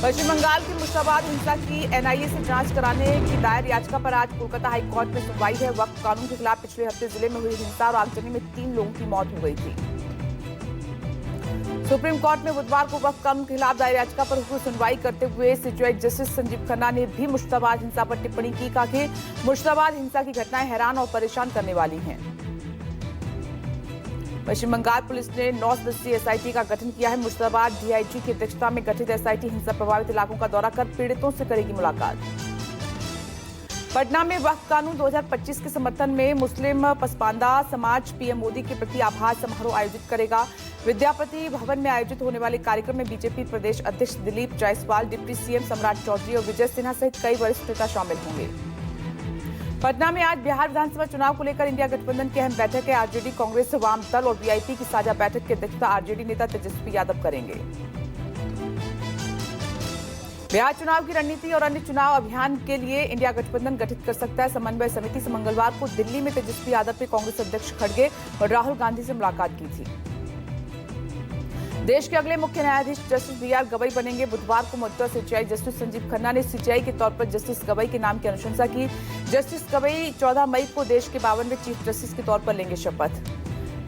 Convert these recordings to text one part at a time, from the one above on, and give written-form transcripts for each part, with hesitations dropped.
पश्चिम बंगाल की मुर्शिदाबाद हिंसा की एनआईए से जांच कराने की दायर याचिका पर आज कोलकाता हाई कोर्ट में सुनवाई है। वक्फ कानून के खिलाफ पिछले हफ्ते जिले में हुई हिंसा और आगजनी में 3 लोगों की मौत हो गई थी। सुप्रीम कोर्ट में बुधवार को वक्फ कानून के खिलाफ दायर याचिका पर हुई सुनवाई करते हुए सीजेआई जस्टिस संजीव खन्ना ने भी मुर्शिदाबाद हिंसा पर टिप्पणी की। कहा कि मुर्शिदाबाद हिंसा की घटनाएं हैरान और परेशान करने वाली हैं। पश्चिम बंगाल पुलिस ने 9 सदस्यीय एसआईटी का गठन किया है। मुर्शिदाबाद डीआईजी की अध्यक्षता में गठित एसआईटी हिंसा प्रभावित इलाकों का दौरा कर पीड़ितों से करेगी मुलाकात। पटना में वक्फ कानून 2025 के समर्थन में मुस्लिम पसमानदा समाज पीएम मोदी के प्रति आभार समारोह आयोजित करेगा। विद्यापति भवन में आयोजित होने वाले कार्यक्रम में बीजेपी प्रदेश अध्यक्ष दिलीप जायसवाल, डिप्टी सीएम सम्राट चौधरी और विजय सिन्हा सहित कई वरिष्ठ नेता शामिल होंगे। पटना में आज बिहार विधानसभा चुनाव को लेकर इंडिया गठबंधन की अहम बैठक है। आरजेडी, कांग्रेस, वाम दल और वीआईपी की साझा बैठक की अध्यक्षता आरजेडी नेता तेजस्वी यादव करेंगे। बिहार चुनाव की रणनीति और अन्य चुनाव अभियान के लिए इंडिया गठबंधन गठित कर सकता है। समन्वय समिति से मंगलवार को दिल्ली में तेजस्वी यादव ने कांग्रेस अध्यक्ष खड़गे और राहुल गांधी से मुलाकात की थी। देश के अगले मुख्य न्यायाधीश जस्टिस बीआर गवई बनेंगे। बुधवार को मौजूदा सीजेआई जस्टिस संजीव खन्ना ने सीजेआई के तौर पर जस्टिस गवई के नाम की अनुशंसा की। जस्टिस गवई 14 मई को देश के 52वें चीफ जस्टिस के तौर पर लेंगे शपथ।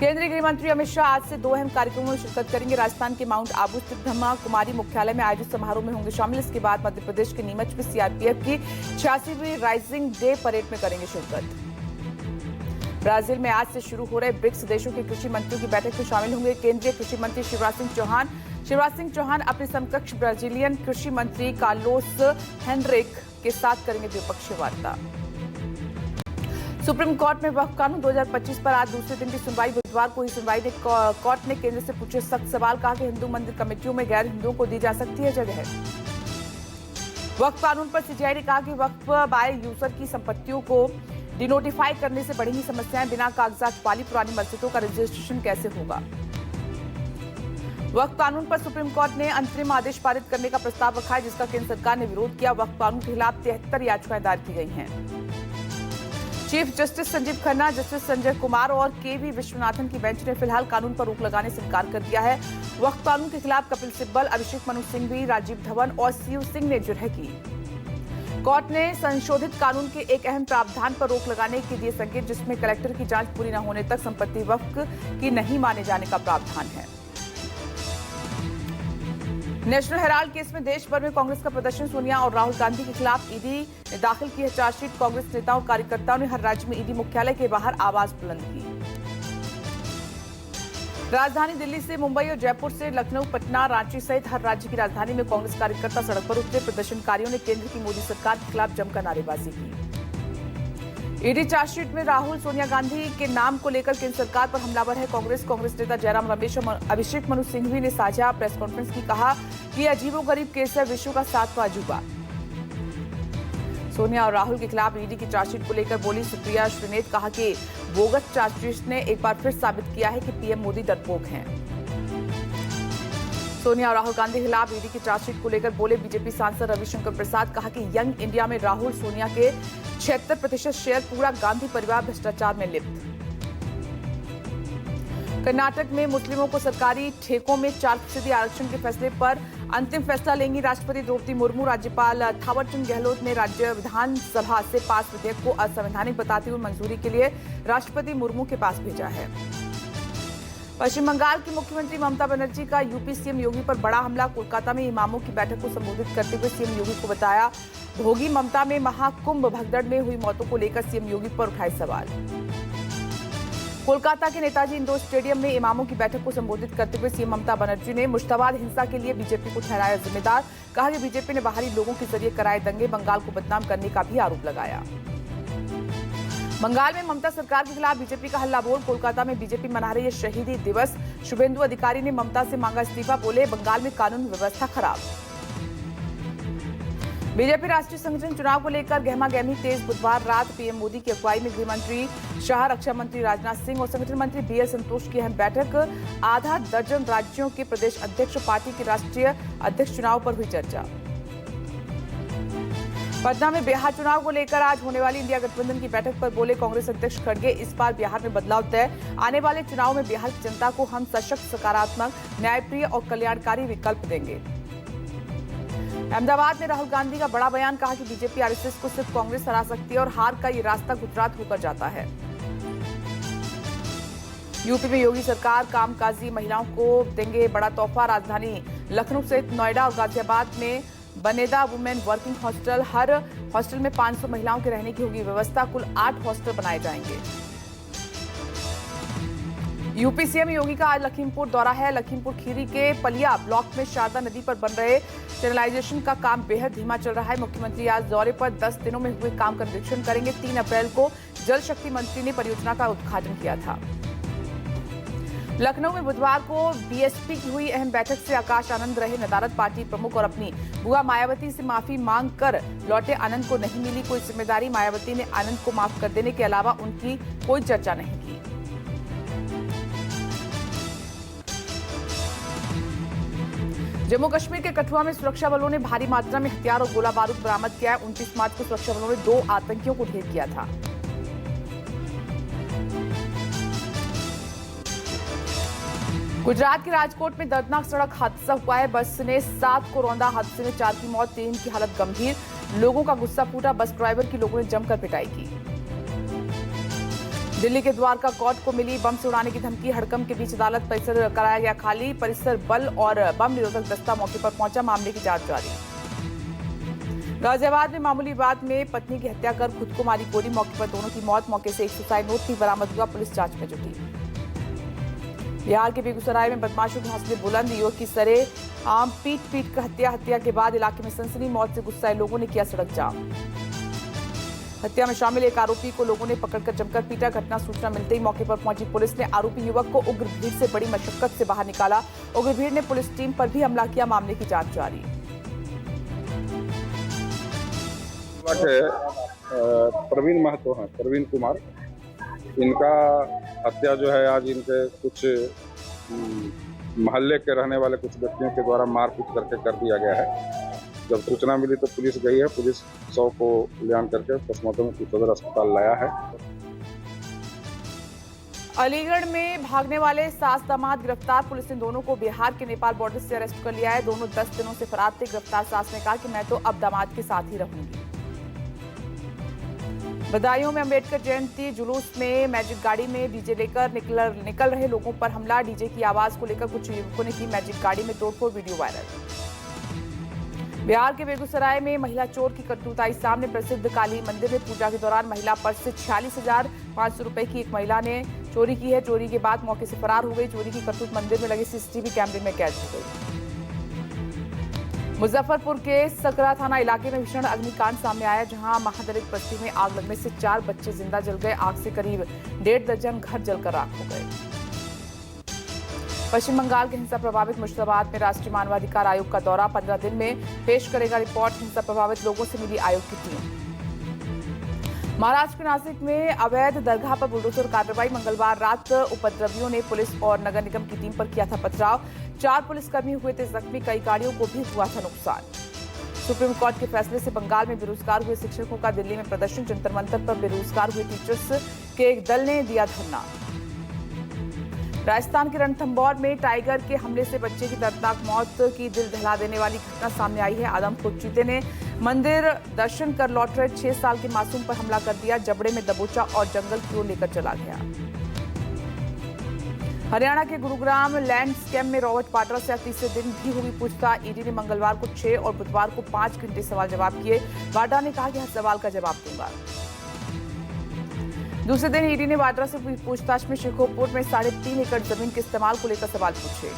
केंद्रीय गृह मंत्री अमित शाह आज से 2 अहम कार्यक्रमों में शिरकत करेंगे। राजस्थान के माउंट आबू स्थित ब्रह्मा कुमारी मुख्यालय में आयोजित समारोह में होंगे शामिल। इसके बाद मध्य प्रदेश के नीमच में सीआरपीएफ की 86वीं राइजिंग डे परेड में करेंगे शिरकत। ब्राजील में आज से शुरू हो रहे ब्रिक्स देशों के कृषि मंत्रियों की बैठक में शामिल होंगे केंद्रीय कृषि मंत्री शिवराज सिंह चौहान अपने समकक्ष ब्राजीलियन कृषि मंत्री कार्लोस हेनरिक के साथ करेंगे द्विपक्षीय वार्ता। सुप्रीम कोर्ट में वक्फ कानून 2025 पर आज दूसरे दिन की सुनवाई। बुधवार को हुई सुनवाई में कोर्ट ने केंद्र से पूछे सख्त सवाल। कहा कि हिंदू मंदिर कमेटियों में गैर हिंदुओं को दी जा सकती है जगह। वक्फ कानून पर सीजेआई ने कहा कि वक्फ बाय यूजर की संपत्तियों को डिनोटिफाई करने से बढ़ेंगी समस्याएं। बिना कागजात वाली पुरानी मस्जिदों का रजिस्ट्रेशन कैसे होगा। वक्फ कानून पर सुप्रीम कोर्ट ने अंतरिम आदेश पारित करने का प्रस्ताव रखा है, जिसका केंद्र सरकार ने विरोध किया। वक्फ कानून के खिलाफ 73 याचिकाएं दायर की गई हैं। Chief justice Sanjeev Khanna, justice Sanjay Kumar और केवी विश्वनाथन की बेंच ने फिलहाल कानून पर रोक लगाने से इनकार कर दिया है। वक्फ कानून के खिलाफ कपिल सिब्बल, अभिषेक मनु सिंघवी, राजीव धवन और सीयू सिंह ने जुर्ह की। कोर्ट ने संशोधित कानून के एक अहम प्रावधान पर रोक लगाने के दिए संकेत, जिसमें कलेक्टर की जांच पूरी न होने तक संपत्ति वक्फ की नहीं माने जाने का प्रावधान है। नेशनल हेराल्ड केस में देश भर में कांग्रेस का प्रदर्शन। सोनिया और राहुल गांधी के खिलाफ ईडी ने दाखिल की है चार्जशीट। कांग्रेस नेताओं और कार्यकर्ताओं ने हर राज्य में ईडी मुख्यालय के बाहर आवाज बुलंद की। राजधानी दिल्ली से मुंबई और जयपुर से लखनऊ, पटना, रांची सहित हर राज्य की राजधानी में कांग्रेस कार्यकर्ता सड़क पर उतरे। प्रदर्शनकारियों ने केंद्र की मोदी सरकार के खिलाफ जमकर नारेबाजी की। ईडी चार्जशीट में राहुल, सोनिया गांधी के नाम को लेकर केंद्र सरकार पर हमलावर है कांग्रेस नेता जयराम रमेश और अभिषेक मनु सिंघवी ने साझा प्रेस कॉन्फ्रेंस की। कहा कि अजीबोगरीब केस है, विश्व का 7वां अजूबा। सोनिया और राहुल के खिलाफ ईडी की चार्जशीट को लेकर बोली सुप्रिया श्रीनेत। कहा कि बोगस चार्जशीट ने एक बार फिर साबित किया है कि पीएम मोदी डरपोक हैं। सोनिया और राहुल गांधी के खिलाफ ईडी की चार्जशीट को लेकर बोले बीजेपी सांसद रविशंकर प्रसाद। कहा कि यंग इंडिया में राहुल, सोनिया के 76% शेयर, पूरा गांधी परिवार भ्रष्टाचार में लिप्त। कर्नाटक में मुस्लिमों को सरकारी ठेकों में 4% आरक्षण के फैसले पर अंतिम फैसला लेंगी राष्ट्रपति द्रौपदी मुर्मू। राज्यपाल थावरचंद गहलोत ने राज्य विधानसभा से पास विधेयक को असंवैधानिक बताते हुए मंजूरी के लिए राष्ट्रपति मुर्मू के पास भेजा है। पश्चिम बंगाल की मुख्यमंत्री ममता बनर्जी का यूपी सीएम योगी पर बड़ा हमला। कोलकाता में इमामों की बैठक को संबोधित करते हुए सीएम योगी को बताया भोगी। ममता में महाकुंभ भगदड़ में हुई मौतों को लेकर सीएम योगी पर उठाए सवाल। कोलकाता के नेताजी इंडोर स्टेडियम में इमामों की बैठक को संबोधित करते हुए सीएम ममता बनर्जी ने मुर्शिदाबाद हिंसा के लिए बीजेपी को ठहराया जिम्मेदार। कहा कि बीजेपी ने बाहरी लोगों के जरिए कराए दंगे, बंगाल को बदनाम करने का भी आरोप लगाया। बंगाल में ममता सरकार के खिलाफ बीजेपी का हल्ला बोल। कोलकाता में बीजेपी मना रही है शहीदी दिवस। शुभेंदु अधिकारी ने ममता से मांगा इस्तीफा। बोले बंगाल में कानून व्यवस्था खराब। बीजेपी राष्ट्रीय संगठन चुनाव को लेकर गहमागहमी तेज। बुधवार रात पीएम मोदी की अगुवाई में गृह मंत्री शाह, रक्षा मंत्री राजनाथ सिंह और संगठन मंत्री बीएल संतोष की अहम बैठक। आधा दर्जन राज्यों के प्रदेश अध्यक्ष, पार्टी के राष्ट्रीय अध्यक्ष चुनाव पर हुई चर्चा। पटना में बिहार चुनाव को लेकर आज होने वाली इंडिया गठबंधन की बैठक पर बोले कांग्रेस अध्यक्ष खड़गे। इस बार बिहार में बदलाव तय। आने वाले चुनाव में बिहार की जनता को हम सशक्त, सकारात्मक, न्यायप्रिय और कल्याणकारी विकल्प देंगे। अहमदाबाद में राहुल गांधी का बड़ा बयान, कहा कि बीजेपी आरएसएस को सिर्फ कांग्रेस हरा सकती है और हार का ये रास्ता गुजरात होकर जाता है। यूपी में योगी सरकार कामकाजी महिलाओं को देंगे बड़ा तोहफा। राजधानी लखनऊ सहित नोएडा और गाजियाबाद में बनेगा वुमेन वर्किंग हॉस्टल। हर हॉस्टल में 500 महिलाओं के रहने की होगी व्यवस्था। कुल 8 हॉस्टल बनाए जाएंगे। यूपी सीएम योगी का आज लखीमपुर दौरा है। लखीमपुर खीरी के पलिया ब्लॉक में शारदा नदी पर बन रहे चैनलाइजेशन का काम बेहद धीमा चल रहा है। मुख्यमंत्री आज दौरे पर 10 दिनों में हुए काम का निरीक्षण करेंगे। 3 अप्रैल को जल शक्ति मंत्री ने परियोजना का उद्घाटन किया था। लखनऊ में बुधवार को बीएसपी की हुई अहम बैठक से आकाश आनंद रहे नदारद। पार्टी प्रमुख और अपनी बुआ मायावती से माफी मांग कर लौटे आनंद को नहीं मिली कोई जिम्मेदारी। मायावती ने आनंद को माफ कर देने के अलावा उनकी कोई चर्चा नहीं की। जम्मू कश्मीर के कठुआ में सुरक्षा बलों ने भारी मात्रा में हथियार और गोला बारूद बरामद किया है। 29 मार्च को सुरक्षा बलों ने 2 आतंकियों को ढेर किया था। गुजरात के राजकोट में दर्दनाक सड़क हादसा हुआ है। बस ने 7 को रौंदा। हादसे में 4 की मौत, 3 की हालत गंभीर। लोगों का गुस्सा फूटा। बस ड्राइवर की लोगों ने जमकर पिटाई की। दिल्ली के द्वारका कोर्ट को मिली बम से उड़ाने की धमकी। हड़कंप के बीच अदालत परिसर कराया गया खाली। परिसर बल और बम निरोधक दस्ता मौके पर पहुंचा। मामले की जांच जारी। गाजियाबाद में मामूली बात में पत्नी की हत्या कर खुद को मारी गोली। मौके पर दोनों की मौत। मौके से एक सुसाइड नोट भी बरामद हुआ। पुलिस जांच में जुटी। बिहार के बेगूसराय में बदमाशों के हौसले बुलंद। युवक की सरेआम पीट कर हत्या के बाद इलाके में सनसनी। मौत से गुस्साए लोगों ने किया सड़क जाम। हत्या में शामिल एक आरोपी को लोगों ने पकड़कर जमकर पीटा। घटना सूचना मिलते ही मौके पर पहुंची पुलिस ने आरोपी युवक को उग्र भीड़ से बड़ी मशक्कत से बाहर निकाला। उग्र भीड़ ने पुलिस टीम पर भी हमला किया। मामले की जांच जारी। प्रवीण महतो हैं, प्रवीण कुमार। इनका हत्या जो है आज इनके कुछ मोहल्ले के रहने वाले कुछ व्यक्तियों के द्वारा मारपीट करके कर दिया गया है। जब सूचना मिली तो पुलिस गई है। पुलिस शव को लियान करके पोस्टमार्टम में सदर अस्पताल लाया है। अलीगढ़ में भागने वाले सास दामाद गिरफ्तार। पुलिस ने दोनों को बिहार के नेपाल बॉर्डर से अरेस्ट कर लिया है। दोनों 10 दिनों से फरार थे। गिरफ्तार सास ने कहा कि मैं तो अब दामाद के साथ ही रहूंगी। बदायूं में अंबेडकर जयंती जुलूस में मैजिक गाड़ी में डीजे लेकर निकल रहे लोगों पर हमला। डीजे की आवाज को लेकर कुछ युवकों ने की मैजिक गाड़ी में तोड़फोड़। Video viral. बिहार के बेगूसराय में महिला चोर की करतूत आई सामने। प्रसिद्ध काली मंदिर में पूजा के दौरान महिला पर्स से 46,500 रुपए की एक महिला ने चोरी की है। चोरी के बाद मौके से फरार हो गई। चोरी की करतूत मंदिर में लगे सीसीटीवी कैमरे में कैद हो गई। मुजफ्फरपुर के सकरा थाना इलाके में भीषण अग्निकांड सामने आया, जहां महादलित बस्ती में आग लगने से 4 बच्चे जिंदा जल गए। आग से करीब 1.5 दर्जन घर जलकर राख हो गए। पश्चिम बंगाल के हिंसा प्रभावित मुर्शिदाबाद में राष्ट्रीय मानवाधिकार आयोग का दौरा। 15 दिन में पेश करेगा रिपोर्ट। हिंसा प्रभावित लोगों से मिली आयोग की टीम। महाराष्ट्र के नासिक में अवैध दरगाह पर बुलडोजर कार्रवाई। मंगलवार रात उपद्रवियों ने पुलिस और नगर निगम की टीम पर किया था पथराव। 4 पुलिसकर्मी हुए थे जख्मी। कई गाड़ियों को भी हुआ था नुकसान। सुप्रीम कोर्ट के फैसले से बंगाल में बेरोजगार हुए शिक्षकों का दिल्ली में प्रदर्शन। जंतर मंतर पर बेरोजगार हुए टीचर्स के एक दल ने दिया धरना। राजस्थान के रणथंभौर में टाइगर के हमले से बच्चे की दर्दनाक मौत की दिल दहला देने वाली घटना सामने आई है। आदमखोर चीते ने मंदिर दर्शन कर लौट रहे 6 साल के मासूम पर हमला कर दिया। जबड़े में दबोचा और जंगल की ओर लेकर चला गया। हरियाणा के गुरुग्राम लैंड स्कैम में रॉबर्ट वाड्रा से तीसरे दिन भी हुई पूछताछ। ईडी ने मंगलवार को 6 और बुधवार को 5 घंटे सवाल जवाब किए। वाड्रा ने कहा कि हर सवाल का जवाब दूंगा। दूसरे दिन ईडी ने वाड्रा से पूछताछ में शेखोपुर में 3.5 एकड़ जमीन के इस्तेमाल को लेकर सवाल पूछे।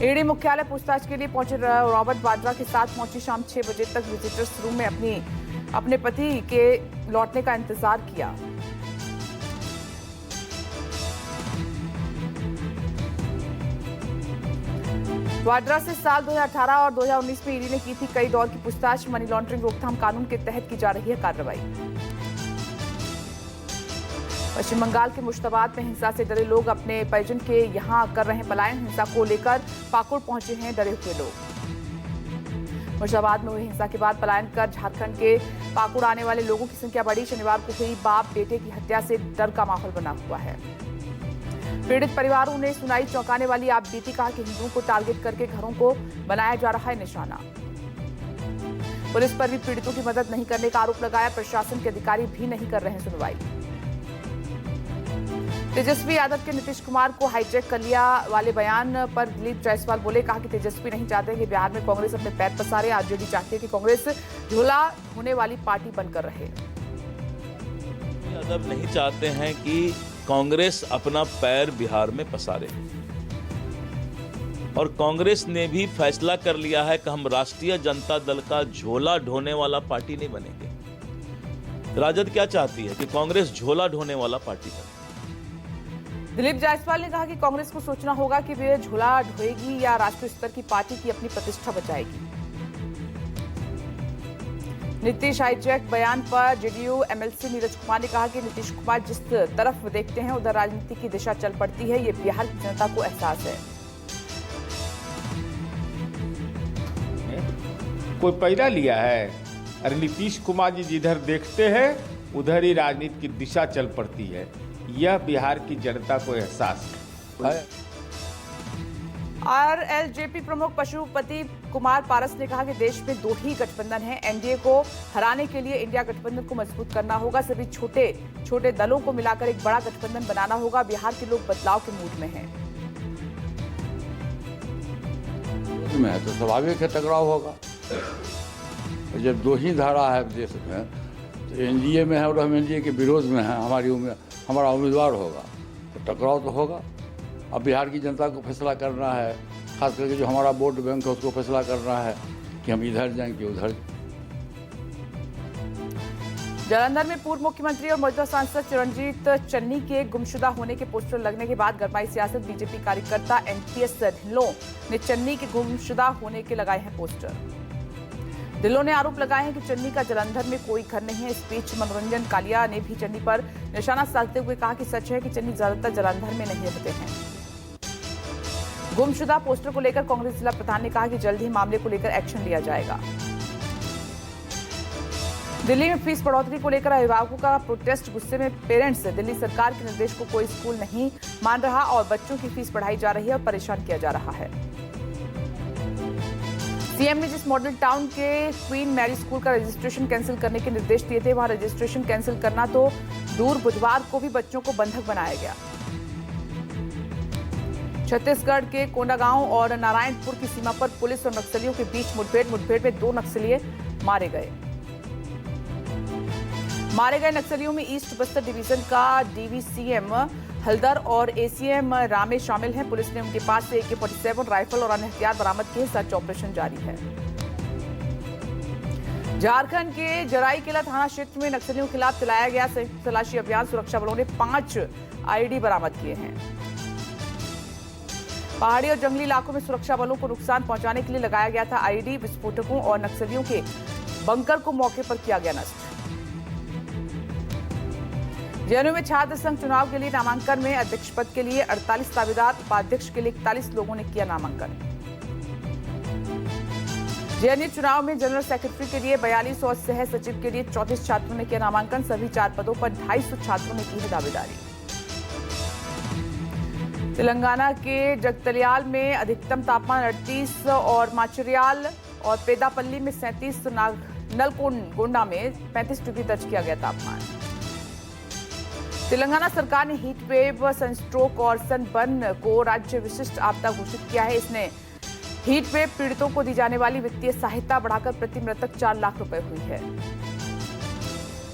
ईडी मुख्यालय पूछताछ के लिए पहुंचे रॉबर्ट वाड्रा के साथ पहुंची। शाम 6 बजे तक विजिटर्स रूम में अपने पति के लौटने का इंतजार किया। वाड्रा से साल 2018 और 2019 में ईडी ने की थी कई दौर की पूछताछ। मनी लॉन्ड्रिंग रोकथाम कानून के तहत की जा रही है कार्रवाई। पश्चिम बंगाल के मुर्शिदाबाद में हिंसा से डरे लोग अपने परिजन के यहां कर रहे हैं पलायन। हिंसा को लेकर पाकुड़ पहुंचे हैं डरे हुए लोग। मुर्शिदाबाद में हुई हिंसा के बाद पलायन कर झारखंड के पाकुड़ आने वाले लोगों की संख्या बढ़ी। शनिवार को हुई बाप बेटे की हत्या से डर का माहौल बना हुआ है। पीड़ित परिवारों ने सुनाई चौंकाने वाली आप बीती, कहा कि हिंदुओं को टारगेट करके घरों को बनाया जा रहा है निशाना। पुलिस पर भी पीड़ितों की मदद नहीं करने का आरोप लगाया, प्रशासन के अधिकारी भी नहीं कर रहे हैं सुनवाई। तेजस्वी यादव के नीतीश कुमार को हाईजैक कर लिया वाले बयान पर दिलीप जायसवाल बोले, कहा कि तेजस्वी नहीं चाहते कि बिहार में कांग्रेस अपने पैर पसारे। आरजेडी चाहती है कि कांग्रेस झोला होने वाली पार्टी बनकर रहे। यादव नहीं चाहते हैं कि कांग्रेस अपना पैर बिहार में पसारे, और कांग्रेस ने भी फैसला कर लिया है कि हम राष्ट्रीय जनता दल का झोला ढोने वाला पार्टी नहीं बनेंगे। राजद क्या चाहती है कि कांग्रेस झोला ढोने वाला पार्टी बने। दिलीप जायसवाल ने कहा कि कांग्रेस को सोचना होगा कि वे झोला ढोएगी या राष्ट्रीय स्तर की पार्टी की अपनी प्रतिष्ठा बचाएगी। नीतीश हाईजैक बयान पर जेडीयू एमएलसी नीरज कुमार ने कहा कि नीतीश कुमार जिस तरफ देखते हैं उधर राजनीति की दिशा चल पड़ती है, ये बिहार की जनता को एहसास है। कोई पैदा लिया है? अरे नीतीश कुमार जी जिधर देखते हैं उधर ही राजनीति की दिशा चल पड़ती है, यह बिहार की जनता को एहसास है। आरएलजेपी प्रमुख पशुपति कुमार पारस ने कहा कि देश में 2 ही गठबंधन हैं। एनडीए को हराने के लिए इंडिया गठबंधन को मजबूत करना होगा। सभी छोटे छोटे दलों को मिलाकर एक बड़ा गठबंधन बनाना होगा। बिहार के लोग बदलाव के मूड में हैं। तो स्वाभाविक है टकराव होगा। जब 2 ही धारा है देश में, तो एनडीए में है और हम एनडीए के विरोध में हैं, हमारा उम्मीदवार होगा तो टकराव तो होगा। अब बिहार की जनता को फैसला करना है, खास करके जो हमारा वोट बैंक है उसको फैसला करना है कि हम इधर जाएं कि उधर। जालंधर में पूर्व मुख्यमंत्री और मौजूदा सांसद चिरंजीत चन्नी के गुमशुदा होने के पोस्टर लगने के बाद गरमाई सियासत। बीजेपी कार्यकर्ता एनपीएस ढिल्लों ने चन्नी के गुमशुदा होने के लगाए हैं पोस्टर। ढिल्लों ने आरोप लगाए हैं कि चन्नी का जालंधर में कोई घर नहीं है। इस बीच मनोरंजन कालिया ने भी चन्नी पर निशाना साधते हुए कहा कि सच है कि चन्नी ज्यादातर जालंधर में नहीं रहते हैं। गुमशुदा पोस्टर को लेकर कांग्रेस जिला प्रधान ने कहा कि जल्द ही मामले को लेकर एक्शन लिया जाएगा। दिल्ली में फीस बढ़ोतरी को लेकर अभिभावकों का प्रोटेस्ट। गुस्से में पेरेंट्स दिल्ली सरकार के निर्देश को कोई स्कूल नहीं मान रहा और बच्चों की फीस बढ़ाई जा रही है और परेशान किया जा रहा है। सीएम ने जिस मॉडल टाउन के क्वीन मैरी स्कूल का रजिस्ट्रेशन कैंसिल करने के निर्देश दिए थे, वहां रजिस्ट्रेशन कैंसिल करना तो दूर, बुधवार को भी बच्चों को बंधक बनाया गया। छत्तीसगढ़ के कोंडागांव और नारायणपुर की सीमा पर पुलिस और नक्सलियों के बीच मुठभेड़ में 2 नक्सली मारे गए। मारे गए नक्सलियों में ईस्ट बस्तर डिवीजन का डीवीसीएम हल्दर और एसीएम रामे शामिल हैं। पुलिस ने उनके पास से AK-47 राइफल और अन्य हथियार बरामद किए। सर्च ऑपरेशन जारी है। झारखंड के जराईकेला थाना क्षेत्र में नक्सलियों के खिलाफ चलाया गया संयुक्त तलाशी अभियान। सुरक्षा बलों ने 5 आईईडी बरामद किए हैं। पहाड़ी और जंगली इलाकों में सुरक्षा बलों को नुकसान पहुंचाने के लिए लगाया गया था आईईडी। विस्फोटकों और नक्सलियों के बंकर को मौके पर किया गया नष्ट। जेएनयू में छात्र संघ चुनाव के लिए नामांकन में अध्यक्ष पद के लिए 48 दावेदार, उपाध्यक्ष के लिए 41 लोगों ने किया नामांकन। जेएनयू चुनाव में जनरल सेक्रेटरी के लिए 42 और सह सचिव के लिए 34 छात्रों ने किया नामांकन। सभी 4 पदों पर 250 छात्रों ने की है दावेदारी। तेलंगाना के जगतलियाल में अधिकतम तापमान 38 और माचरियाल और पेदापल्ली में 37, नलगोंडा में 35 डिग्री दर्ज किया गया तापमान। तेलंगाना सरकार ने हीट वेव, सनस्ट्रोक और सनबर्न को राज्य विशिष्ट आपदा घोषित किया है। इसने हीट वेव पीड़ितों को दी जाने वाली वित्तीय सहायता बढ़ाकर प्रति मृतक 4 लाख रुपए हुई है।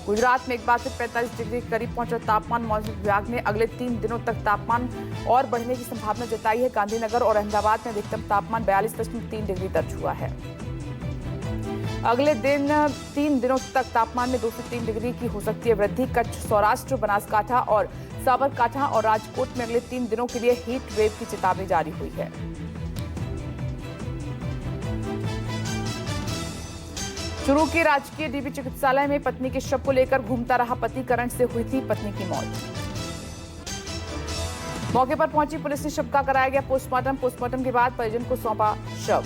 गुजरात में एक बार फिर 45 डिग्री के करीब पहुंचा तापमान। मौसम विभाग ने अगले 3 दिनों तक तापमान और बढ़ने की संभावना जताई है। गांधीनगर और अहमदाबाद में अधिकतम तापमान 42.3 डिग्री दर्ज हुआ है। अगले 3 दिनों तक तापमान में 2 से 3 डिग्री की हो सकती है वृद्धि। कच्छ, सौराष्ट्र, बनासकांठा और साबरकांठा और राजकोट में अगले 3 दिनों के लिए हीट वेव की चेतावनी जारी हुई है। चूरू के राजकीय डीबी चिकित्सालय में पत्नी के शव को लेकर घूमता रहा पति। करंट से हुई थी पत्नी की मौत। मौके पर पहुंची पुलिस ने शव का कराया गया पोस्टमार्टम। पोस्टमार्टम के बाद परिजन को सौंपा शव।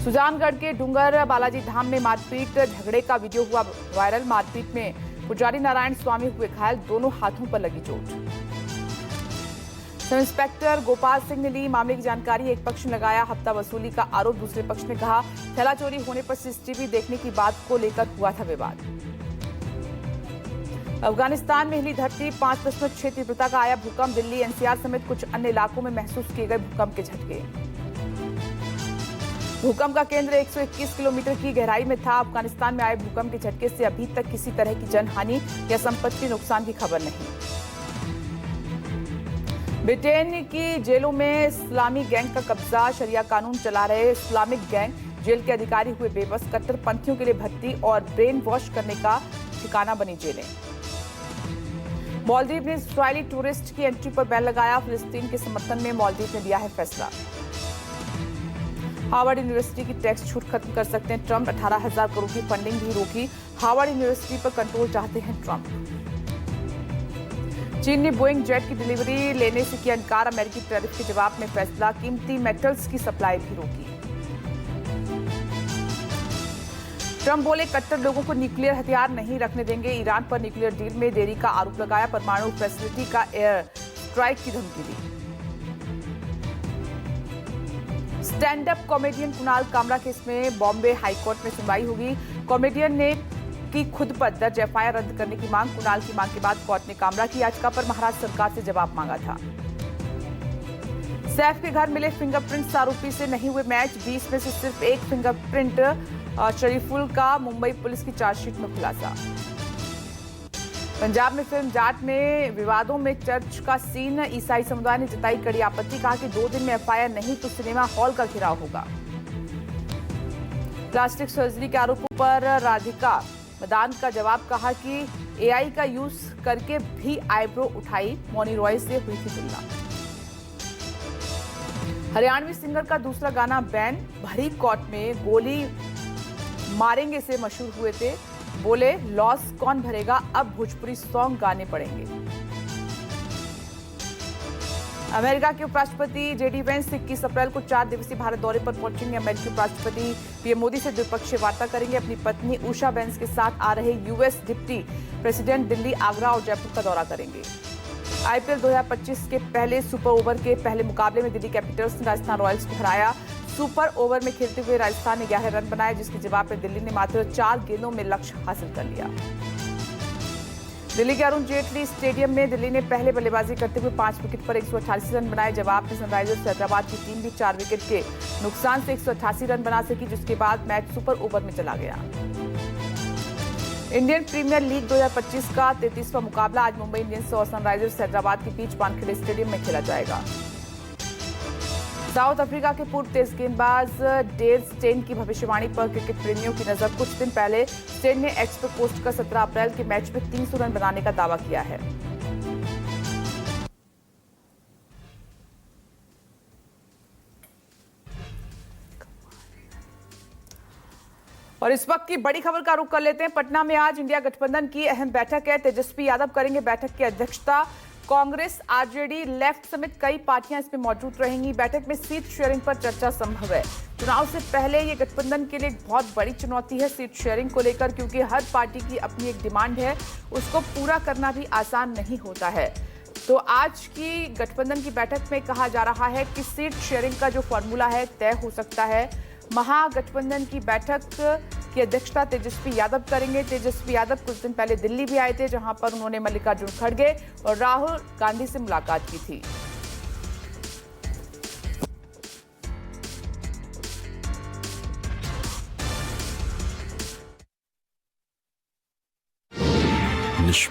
सुजानगढ़ के डूंगर बालाजी धाम में मारपीट, झगड़े का वीडियो हुआ वायरल। मारपीट में पुजारी नारायण स्वामी हुए घायल, दोनों हाथों पर लगी चोट। सब इंस्पेक्टर गोपाल सिंह ने ली मामले की जानकारी। एक पक्ष ने लगाया हफ्ता वसूली का आरोप, दूसरे पक्ष ने कहा थैला चोरी होने पर सीसीटीवी देखने की बात को लेकर हुआ था विवाद। अफगानिस्तान में हिली धरती, 5.6 तीव्रता का आया भूकंप। दिल्ली एनसीआर समेत कुछ अन्य इलाकों में महसूस किए गए भूकंप के झटके। भूकंप का केंद्र 121 किलोमीटर की गहराई में था। अफगानिस्तान में आए भूकंप के झटके से अभी तक किसी तरह की जनहानि या संपत्ति नुकसान की खबर नहीं। ब्रिटेन की जेलों में इस्लामी गैंग का कब्जा, शरिया कानून चला रहे इस्लामिक गैंग जेल के अधिकारी हुए बेबस। कट्टरपंथियों के लिए भर्ती और ब्रेन वॉश करने का ठिकाना बनी जेलें। मालदीव ने इस्राएली टूरिस्ट की एंट्री पर बैन लगाया। फिलिस्तीन के समर्थन में मालदीव ने लिया है फैसला। हार्वर्ड यूनिवर्सिटी की टैक्स छूट खत्म कर सकते हैं ट्रंप, 18,000 करोड़ की फंडिंग भी रोकी। हार्वर्ड यूनिवर्सिटी पर कंट्रोल चाहते हैं ट्रंप। चीन ने बोइंग जेट की डिलीवरी लेने से किया इनकार। अमेरिकी टैरिफ के जवाब में फैसला। कीमती मेटल्स की सप्लाई भी रोकी। ट्रंप बोले कट्टर लोगों को न्यूक्लियर हथियार नहीं रखने देंगे। ईरान पर न्यूक्लियर डील में देरी का आरोप लगाया। परमाणु फैसिलिटी का एयर स्ट्राइक की धमकी दी। Stand up comedian Kunal Kamra case में बॉम्बे हाईकोर्ट में सुनवाई होगी। कॉमेडियन ने की खुद पर दर्ज एफआईआर रद्द करने की मांग। कुणाल की मांग के बाद कोर्ट ने कामरा की याचिका पर महाराष्ट्र सरकार से जवाब मांगा था। सैफ के घर मिले फिंगरप्रिंट्स आरोपी से नहीं हुए मैच। 20 में से सिर्फ एक फिंगरप्रिंट शरीफुल का मुंबई पुलिस की चार्जशीट में खुलासा। पंजाब में फिल्म जाट में विवादों में चर्च का सीन। ईसाई समुदाय ने जताई कड़ी आपत्ति, कहा कि 2 दिन में एफआईआर नहीं तो सिनेमा हॉल का घेराव होगा। प्लास्टिक सर्जरी के आरोपों पर राधिका मदान का जवाब, कहा कि एआई का यूज करके भी आईब्रो उठाई। मौनी रॉय से हुई थी तुलना। हरियाणवी सिंगर का दूसरा गाना बैन। भरी कोर्ट में गोली मारेंगे से मशहूर हुए थे। बोले लॉस कौन भरेगा, अब भोजपुरी सॉन्ग गाने पड़ेंगे। अमेरिका के उपराष्ट्रपति जेडी वेंस 21 अप्रैल को 4 दिवसीय भारत दौरे पर पहुंचेंगे। अमेरिकी उपराष्ट्रपति पीएम मोदी से द्विपक्षीय वार्ता करेंगे। अपनी पत्नी उषा वेंस के साथ आ रहे US deputy president Delhi, Agra और जयपुर का दौरा करेंगे। आईपीएल 2025 के पहले सुपर ओवर के पहले मुकाबले में दिल्ली कैपिटल्स ने राजस्थान रॉयल्स को हराया। सुपर ओवर में खेलते हुए राजस्थान ने 11 रन बनाए, जिसके जवाब में दिल्ली ने मात्र 4 गेंदों में लक्ष्य हासिल कर लिया। दिल्ली के अरुण जेटली स्टेडियम में दिल्ली ने पहले बल्लेबाजी करते हुए 5 विकेट पर 188 रन बनाए। जवाब में सनराइजर्स हैदराबाद की टीम भी 4 विकेट के नुकसान से 188 रन बना सकी, जिसके बाद मैच सुपर ओवर में चला गया। इंडियन प्रीमियर लीग 2025 का 33वां मुकाबला आज मुंबई इंडियंस और सनराइजर्स हैदराबाद के बीच वानखेड़े स्टेडियम में खेला जाएगा। साउथ अफ्रीका के पूर्व तेज गेंदबाज डेल स्टेन की भविष्यवाणी पर क्रिकेट प्रेमियों की नजर। कुछ दिन पहले स्टेन ने एक्स पर पोस्ट कर 17 अप्रैल के मैच में 300 रन बनाने का दावा किया है। और इस वक्त की बड़ी खबर का रुख कर लेते हैं। पटना में आज इंडिया गठबंधन की अहम बैठक है। तेजस्वी यादव करेंगे बैठक की अध्यक्षता। कांग्रेस, आरजेडी, लेफ्ट समेत कई पार्टियां इसमें मौजूद रहेंगी। बैठक में सीट शेयरिंग पर चर्चा संभव है। चुनाव से पहले ये गठबंधन के लिए एक बहुत बड़ी चुनौती है सीट शेयरिंग को लेकर, क्योंकि हर पार्टी की अपनी एक डिमांड है, उसको पूरा करना भी आसान नहीं होता है। तो आज की गठबंधन की बैठक में कहा जा रहा है कि सीट शेयरिंग का जो फॉर्मूला है तय हो सकता है। महागठबंधन की बैठक की अध्यक्षता तेजस्वी यादव करेंगे। तेजस्वी यादव कुछ दिन पहले दिल्ली भी आए थे, जहां पर उन्होंने मल्लिकार्जुन खड़गे और राहुल गांधी से मुलाकात की थी। निष्पक्ष